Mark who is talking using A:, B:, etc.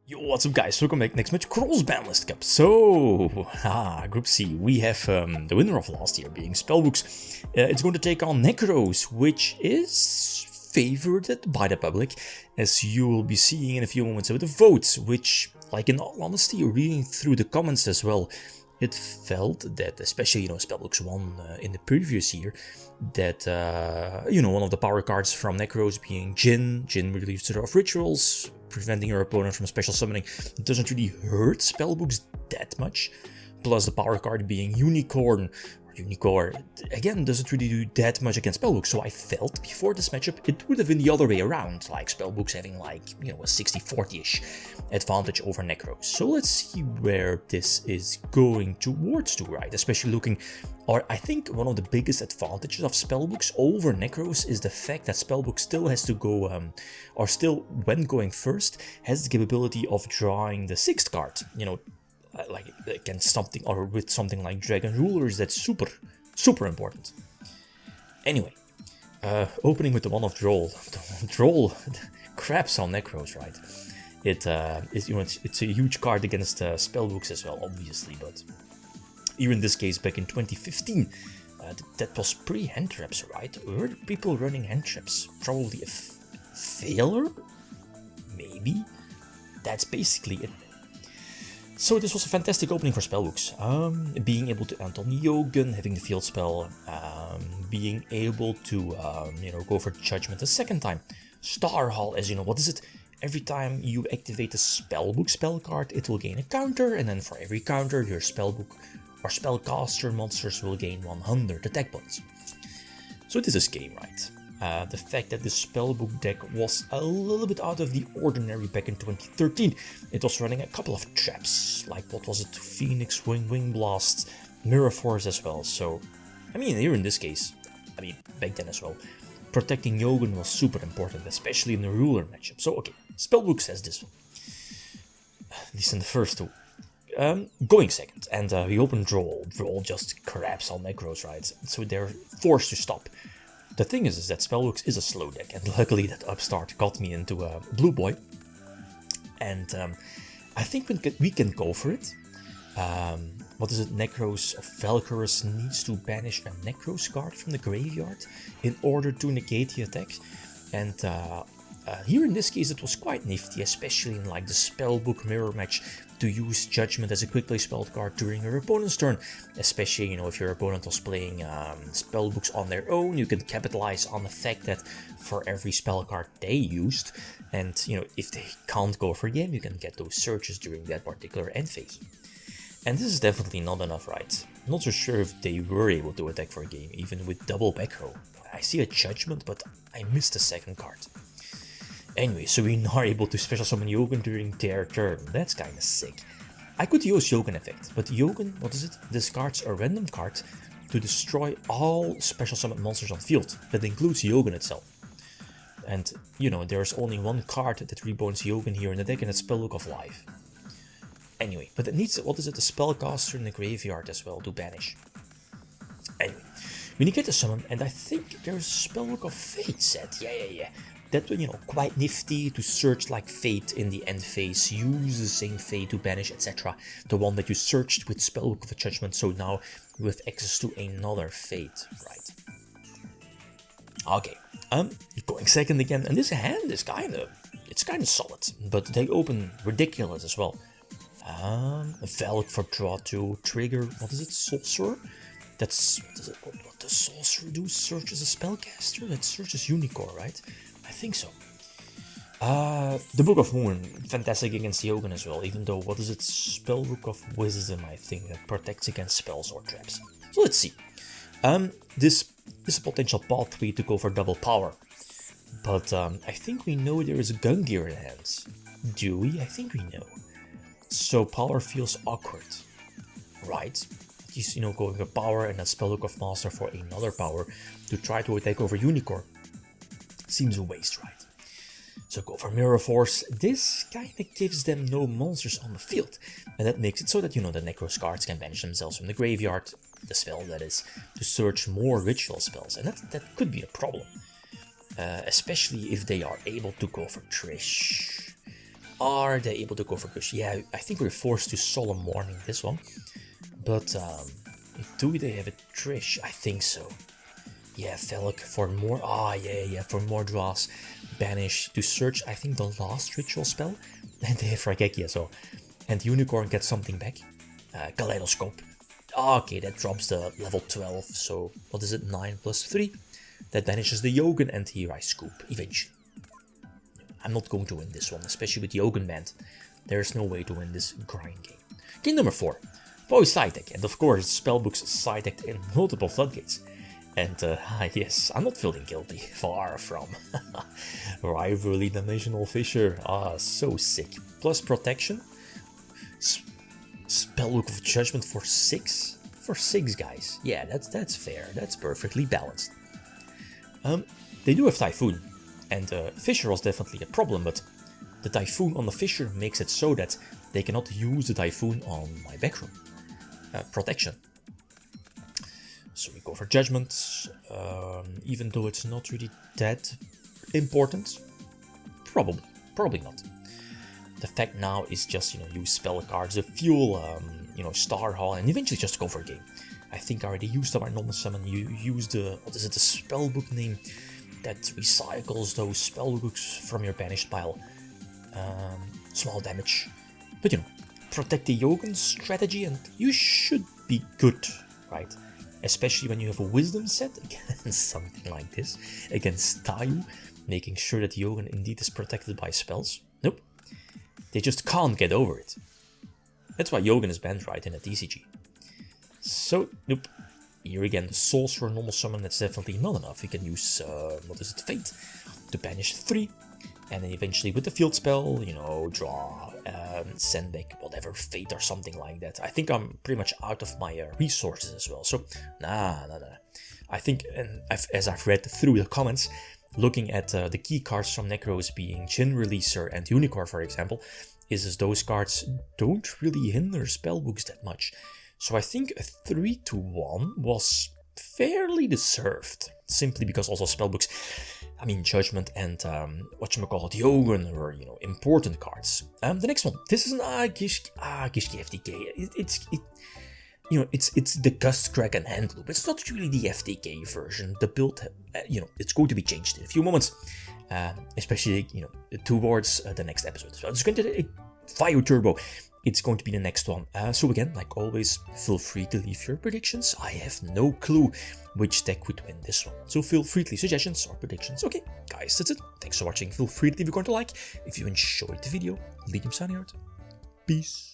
A: Yo, what's up guys, welcome back. Next match, Cross-Banlist Cup. So, Group C, we have the winner of last year being Spellbooks. It's going to take on Nekroz, which is favored by the public, as you will be seeing in a few moments with the votes, which, like in all honesty, reading through the comments as well, it felt that, especially, Spellbooks won in the previous year, that, one of the power cards from Nekroz being DJINN released a lot of rituals, preventing your opponent from special summoning, doesn't really hurt Spellbooks that much. Plus the power card being Unicorn, or Unicorn, again, doesn't really do that much against Spellbooks. So I felt before this matchup it would have been the other way around, like Spellbooks having like, a 60-40-ish advantage over Nekroz. So let's see where this is going towards to, right? Especially looking, or I think one of the biggest advantages of Spellbooks over Nekroz is the fact that Spellbooks still has to go, or still, when going first, has the capability of drawing the 6th card, like against something, or with something like Dragon Rulers, that's super important. Anyway, opening with the one of Droll. Droll craps on Nekroz, right? It's a huge card against Spellbooks as well, obviously, but here in this case, back in 2015, that was pre-hand traps, right? Were people running hand traps? Probably a failure? Maybe? That's basically it. So this was a fantastic opening for Spellbooks. Being able to end on Yugioh, having the field spell, being able to, go for Judgment a second time. Star Hall, as you know, what is it? Every time you activate a Spellbook spell card, it will gain a counter, and then for every counter, your Spellbook or Spellcaster monsters will gain 100 attack points. So this is game, right? The fact that the Spellbook deck was a little bit out of the ordinary back in 2013. It was running a couple of traps, like what was it, Phoenix, Wing Blast, Mirror Force as well. So, here in this case, back then as well, protecting Yugioh was super important, especially in the ruler matchup. So okay, Spellbook says this one, at least in the first two. Going second, and we open Droll. Droll just craps on Nekroz, right? So they're forced to stop. The thing is that Spellbooks is a slow deck, and luckily that upstart got me into a Blue Boy. And I think we can go for it. What is it? Nekroz of Valkyrus needs to banish a Nekroz card from the graveyard in order to negate the attack. And here in this case it was quite nifty, especially in like the Spellbook mirror match, to use Judgment as a quick play spell card during your opponent's turn. Especially, if your opponent was playing Spellbooks on their own, you can capitalize on the fact that for every spell card they used, and if they can't go for game, you can get those searches during that particular end phase. And this is definitely not enough, right? Not so sure if they were able to attack for a game, even with double back row. I see a Judgment, but I missed the second card. Anyway, so we are able to special summon Yugioh during their turn. That's kinda sick. I could use Yugioh effect, but Yugioh, what is it? Discards a random card to destroy all special summon monsters on field. That includes Yugioh itself. And, there's only one card that rebonds Yugioh here in the deck, and it's Spellbook of Life. Anyway, but it needs, what is it? The Spellcaster in the graveyard as well to banish. Anyway, we negate the summon, and I think there's a Spellbook of Fate set. Yeah. That, quite nifty to search like Fate in the end phase, use the same Fate to banish, etc. The one that you searched with Spellbook of Judgment, so now you have access to another Fate, right? Okay, going second again, and this hand is it's kinda solid, but they open ridiculous as well. Valk for draw 2, trigger, what is it, Sorcerer? That's, what does Sorcerer do? Searches a Spellcaster? That searches Unicorn, right? I think so. The Book of Moon, fantastic against Yugioh as well, even though, what is it, Spellbook of Wisdom, I think, that protects against spells or traps. So let's see. This is a potential path 3 to go for double power. But I think we know there is a Gun Gear in hands. Do we? I think we know. So power feels awkward, right? He's, going for power and a Spellbook of Master for another power to try to attack over Unicorn. Seems a waste, right? So go for Mirror Force. This kinda gives them no monsters on the field, and that makes it so that, the Nekroz cards can banish themselves from the graveyard, the spell that is, to search more ritual spells, and that could be a problem. Especially if they are able to go for Trish. Are they able to go for Gush? Yeah, I think we're forced to Solemn Warning this one. But do they have a Trish? I think so. Yeah, Felix for more. Yeah, for more draws. Banish to search, I think, the last ritual spell. And they have Raigeki as well. And Unicorn gets something back. Kaleidoscope. Okay, that drops the level 12. So, what is it? 9 plus 3. That banishes the Yogin and here I scoop eventually. I'm not going to win this one, especially with Yogin banned. There's no way to win this grind game. Game number 4. Voice side deck. And of course, Spellbooks side decked in multiple floodgates. And yes, I'm not feeling guilty. Far from. Rivalry Dimensional Fissure. So sick. Plus protection. Spellbook of Judgment for 6? For 6, guys. Yeah, that's fair. That's perfectly balanced. They do have Typhoon. And Fissure was definitely a problem, but the Typhoon on the Fissure makes it so that they cannot use the Typhoon on my backroom. Protection. So we go for Judgment, even though it's not really that important. Probably not. The fact now is just, use spell cards, the fuel, Star Hall, and eventually just go for a game. I think I already used my normal summon. You use the, what is it, the spellbook name that recycles those spellbooks from your banished pile. Small damage. But protect the Yogin strategy and you should be good, right? Especially when you have a wisdom set against something like this, against Tayu, making sure that Yogin indeed is protected by spells. Nope. They just can't get over it. That's why Yogin is banned, right, in a TCG. So, nope. Here again, the Souls for a normal summon, that's definitely not enough. You can use, Fate, to banish 3. And then eventually with the field spell, draw, send back, whatever, Fate or something like that. I think I'm pretty much out of my resources as well. So, nah. I think, and as I've read through the comments, looking at the key cards from Nekroz being DJINN Releaser and Unicorn, for example, is as those cards don't really hinder spellbooks that much. So I think a 3-1 was fairly deserved, simply because also spellbooks, Judgment and Yogin were, important cards. The next one, this is an Gishki FTK. It's the Gust, Crack and Hand Loop. It's not really the FTK version. The build, it's going to be changed in a few moments, especially, towards the next episode. So it's going to Fire Turbo. It's going to be the next one. So again, like always, feel free to leave your predictions. I have no clue which deck would win this one. So feel free to leave suggestions or predictions. Okay, guys, that's it. Thanks for watching. Feel free to leave a comment to like. If you enjoyed the video, Riddim signing out. Peace.